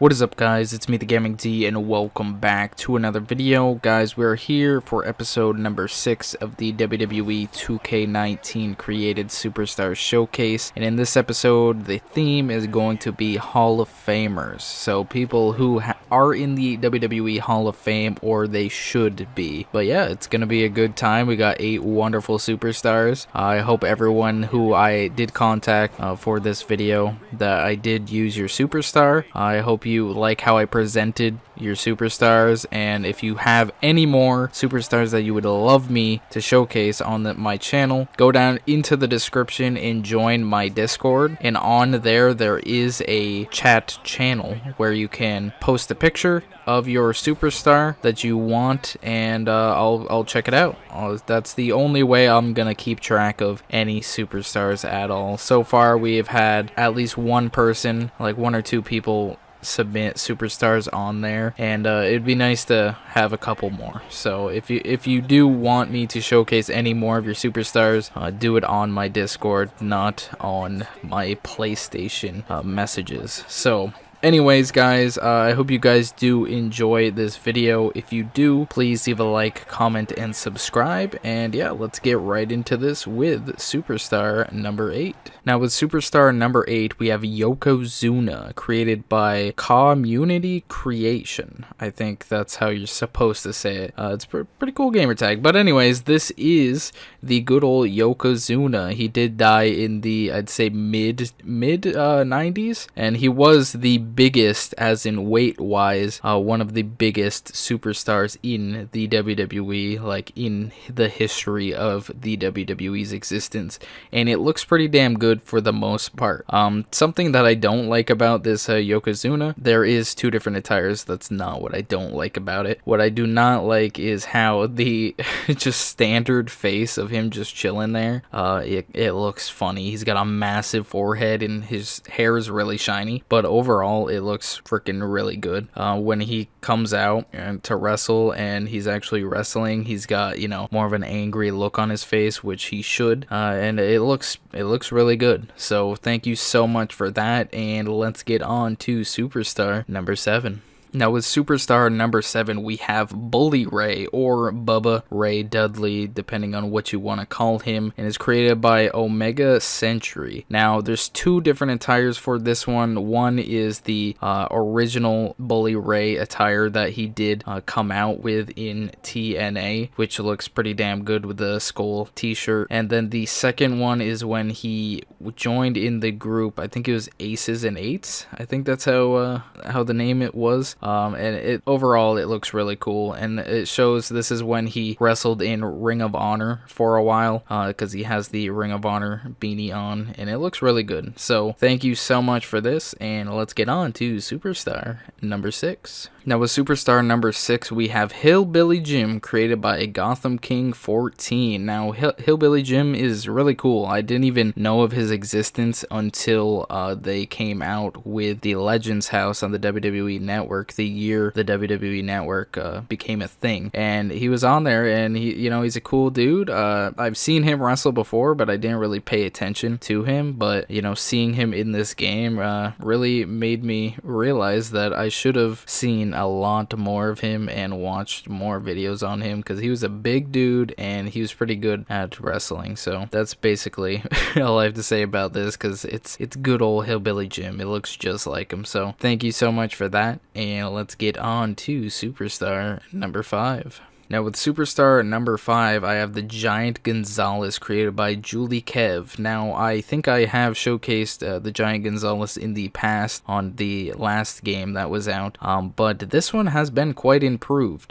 What is up, guys? It's me, the Gaming D, and welcome back to another video. Guys, we're here for episode number 6 of the WWE 2K19 Created Superstars Showcase. And in this episode, the theme is going to be Hall of Famers. So people who are in the WWE Hall of Fame, or they should be. But yeah, it's going to be a good time. We got 8 wonderful superstars. I hope everyone who I did contact for this video, that I did use your superstar. I hope you like how I presented your superstars, and if you have any more superstars that you would love me to showcase on my channel, go down into the description and join my Discord, and on there is a chat channel where you can post a picture of your superstar that you want, and I'll check it out. That's the only way I'm gonna keep track of any superstars at all. So far we have had at least one person, like 1 or 2 people, submit superstars on there, and it'd be nice to have a couple more. So if you do want me to showcase any more of your superstars, do it on my Discord, not on my PlayStation messages. So anyways, guys, I hope you guys do enjoy this video. If you do, please leave a like, comment, and subscribe. And yeah, let's get right into this with superstar number 8. Now with superstar number 8, we have Yokozuna, created by Community Creation. I think that's how you're supposed to say it. It's a pretty cool gamer tag. But anyways, this is the good old Yokozuna. He did die in the, I'd say, mid 90s, and he was the biggest, as in weight wise, one of the biggest superstars in the WWE, like in the history of the WWE's existence, and it looks pretty damn good for the most part. Something that I don't like about this Yokozuna, there is 2 different attires. That's not what I don't like about it. What I do not like is how the just standard face of him just chilling there, it looks funny. He's got a massive forehead and his hair is really shiny, but overall it looks freaking really good. When he comes out and to wrestle and he's actually wrestling, he's got, you know, more of an angry look on his face, which he should, and it looks really good. So thank you so much for that, and let's get on to superstar number 7. Now with superstar number 7, we have Bully Ray, or Bubba Ray Dudley, depending on what you want to call him, and is created by Omega Century. Now there's 2 different attires for this one. One is the original Bully Ray attire that he did come out with in TNA, which looks pretty damn good with the skull t-shirt. And then the second one is when he joined in the group, I think it was Aces and Eights, I think that's how the name it was. And overall it looks really cool, and it shows this is when he wrestled in Ring of Honor for a while, because he has the Ring of Honor beanie on, and it looks really good. So thank you so much for this, and let's get on to superstar number 6. Now with superstar number 6, we have Hillbilly Jim, created by Gotham King 14. Now Hillbilly Jim is really cool. I didn't even know of his existence until they came out with the Legends House on the WWE Network, the year the WWE Network became a thing. And he was on there, and he's a cool dude. I've seen him wrestle before, but I didn't really pay attention to him. But seeing him in this game really made me realize that I should have seen a lot more of him and watched more videos on him, because he was a big dude and he was pretty good at wrestling. So that's basically all I have to say about this, because it's good old Hillbilly Jim. It looks just like him. So thank you so much for that, and let's get on to superstar number 5. Now with superstar number 5, I have the Giant Gonzalez, created by Julie Kev. Now I think I have showcased the Giant Gonzalez in the past on the last game that was out, but this one has been quite improved.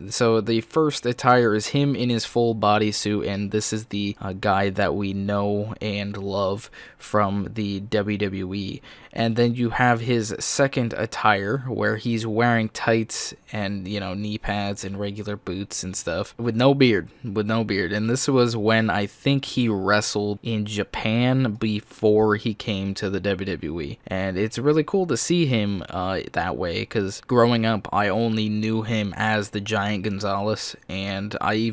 So the first attire is him in his full bodysuit, and this is the guy that we know and love from the WWE. And then you have his second attire, where he's wearing tights and knee pads and regular boots and stuff, with no beard. And this was when I think he wrestled in Japan before he came to the WWE. And it's really cool to see him that way, because growing up I only knew him as the Giant Gonzalez, and I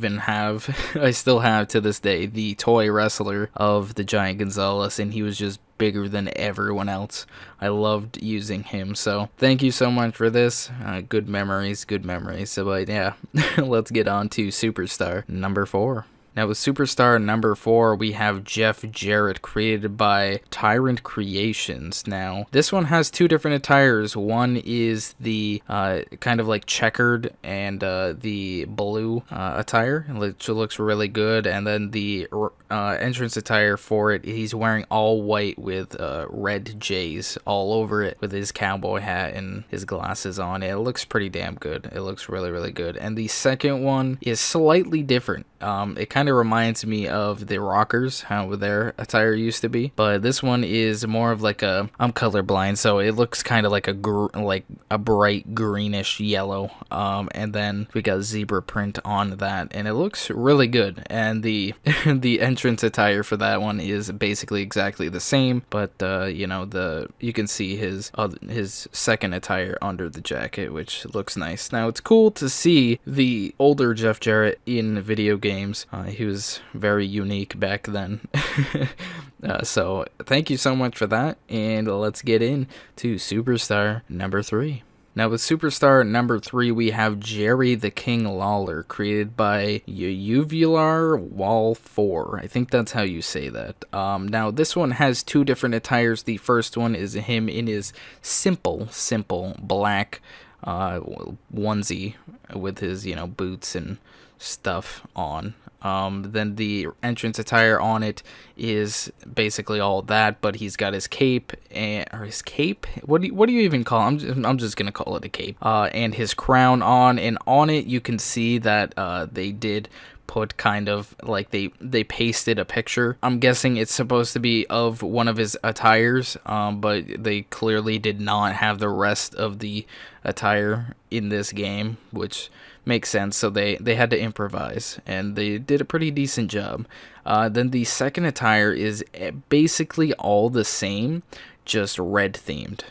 still have to this day the toy wrestler of the Giant Gonzalez, and he was just bigger than everyone else. I loved using him, so thank you so much for this. Good memories, good memories. So, but yeah, let's get on to Superstar number 4. Now with Superstar number 4, we have Jeff Jarrett, created by Tyrant Creations. Now, this one has two different attires. One is the kind of like checkered and the blue attire, which looks really good. And then the entrance attire for it, he's wearing all white with red J's all over it with his cowboy hat and his glasses on. It looks pretty damn good. It looks really, really good. And the second one is slightly different. It kind of reminds me of the Rockers, how their attire used to be, but this one is more of like a, I'm colorblind, so it looks kind of like a bright greenish yellow, and then we got zebra print on that, and it looks really good. And the the entrance attire for that one is basically exactly the same, but you know, you can see his second attire under the jacket, which looks nice. Now it's cool to see the older Jeff Jarrett in video games. He was very unique back then. So thank you so much for that, and let's get into Superstar number 3. Now with Superstar number 3, we have Jerry the King Lawler, created by Uvular Wall 4. I think that's how you say that. Now this one has two different attires. The first one is him in his simple black onesie with his, you know, boots and stuff on. Then the entrance attire on it is basically all that, but he's got his cape or his cape. What do you even call it? I'm just gonna call it a cape. And his crown on, and on it you can see that they did put kind of like they pasted a picture. I'm guessing it's supposed to be of one of his attires, but they clearly did not have the rest of the attire in this game, which makes sense. So they had to improvise, and they did a pretty decent job. Then the second attire is basically all the same, just red themed.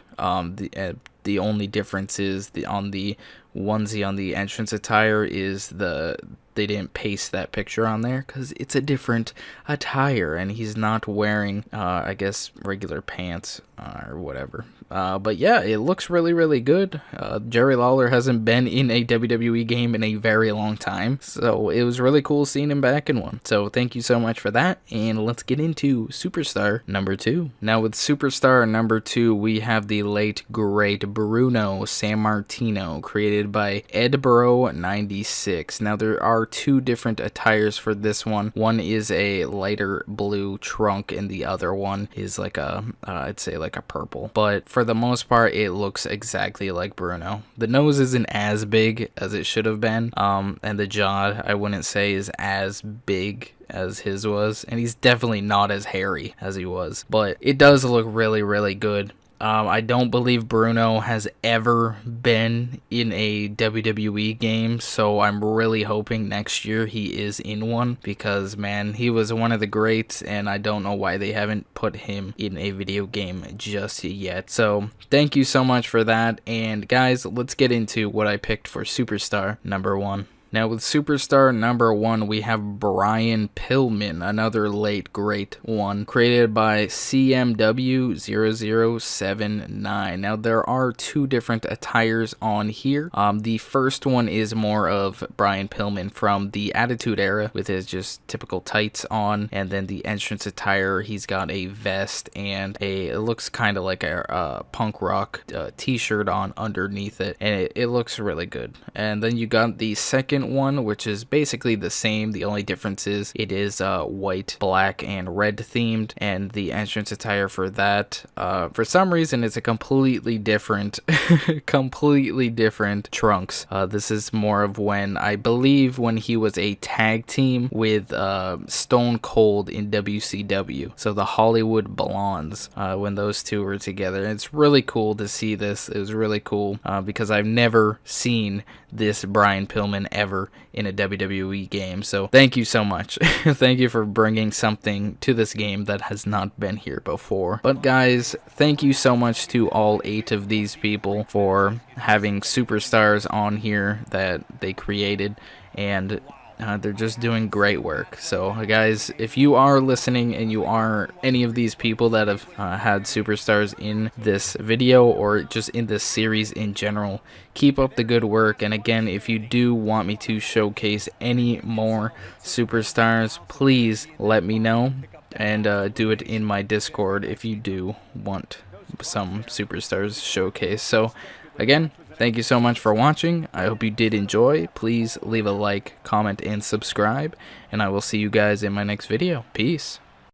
The only difference is on the onesie on the entrance attire is they didn't paste that picture on there because it's a different attire, and he's not wearing I guess regular pants or whatever. But yeah, it looks really, really good. Jerry Lawler hasn't been in a WWE game in a very long time, so it was really cool seeing him back in one. So thank you so much for that, and let's get into Superstar number 2. Now with Superstar number 2, we have the late great Bruno Sammartino, created by Edbro96. Now there are two different attires for this one. One is a lighter blue trunk, and the other one is like a I'd say like a purple, but for the most part it looks exactly like Bruno. The nose isn't as big as it should have been, and the jaw I wouldn't say is as big as his was, and he's definitely not as hairy as he was, but it does look really, really good. I don't believe Bruno has ever been in a WWE game, so I'm really hoping next year he is in one, because man, he was one of the greats, and I don't know why they haven't put him in a video game just yet. So thank you so much for that, and guys, let's get into what I picked for Superstar number 1. Now with Superstar number 1, we have Brian Pillman, another late great one, created by CMW0079. Now there are two different attires on here. The first one is more of Brian Pillman from the Attitude Era with his just typical tights on, and then the entrance attire, he's got a vest and it looks kind of like a punk rock t-shirt on underneath it, and it looks really good. And then you got the second one, which is basically the same. The only difference is it is white, black, and red themed, and the entrance attire for that, for some reason, it's a completely different trunks. This is more of when, I believe, when he was a tag team with Stone Cold in WCW. So the Hollywood Blondes, when those two were together. It's really cool to see this. It was really cool because I've never seen this Brian Pillman ever in a WWE game. So thank you so much. Thank you for bringing something to this game that has not been here before. But guys, thank you so much to all 8 of these people for having superstars on here that they created, and They're just doing great work. So guys, if you are listening and you are any of these people that have had superstars in this video or just in this series in general, keep up the good work. And again, if you do want me to showcase any more superstars, please let me know, and do it in my Discord if you do want some superstars showcase. So again, thank you so much for watching. I hope you did enjoy. Please leave a like, comment, and subscribe, and I will see you guys in my next video. Peace.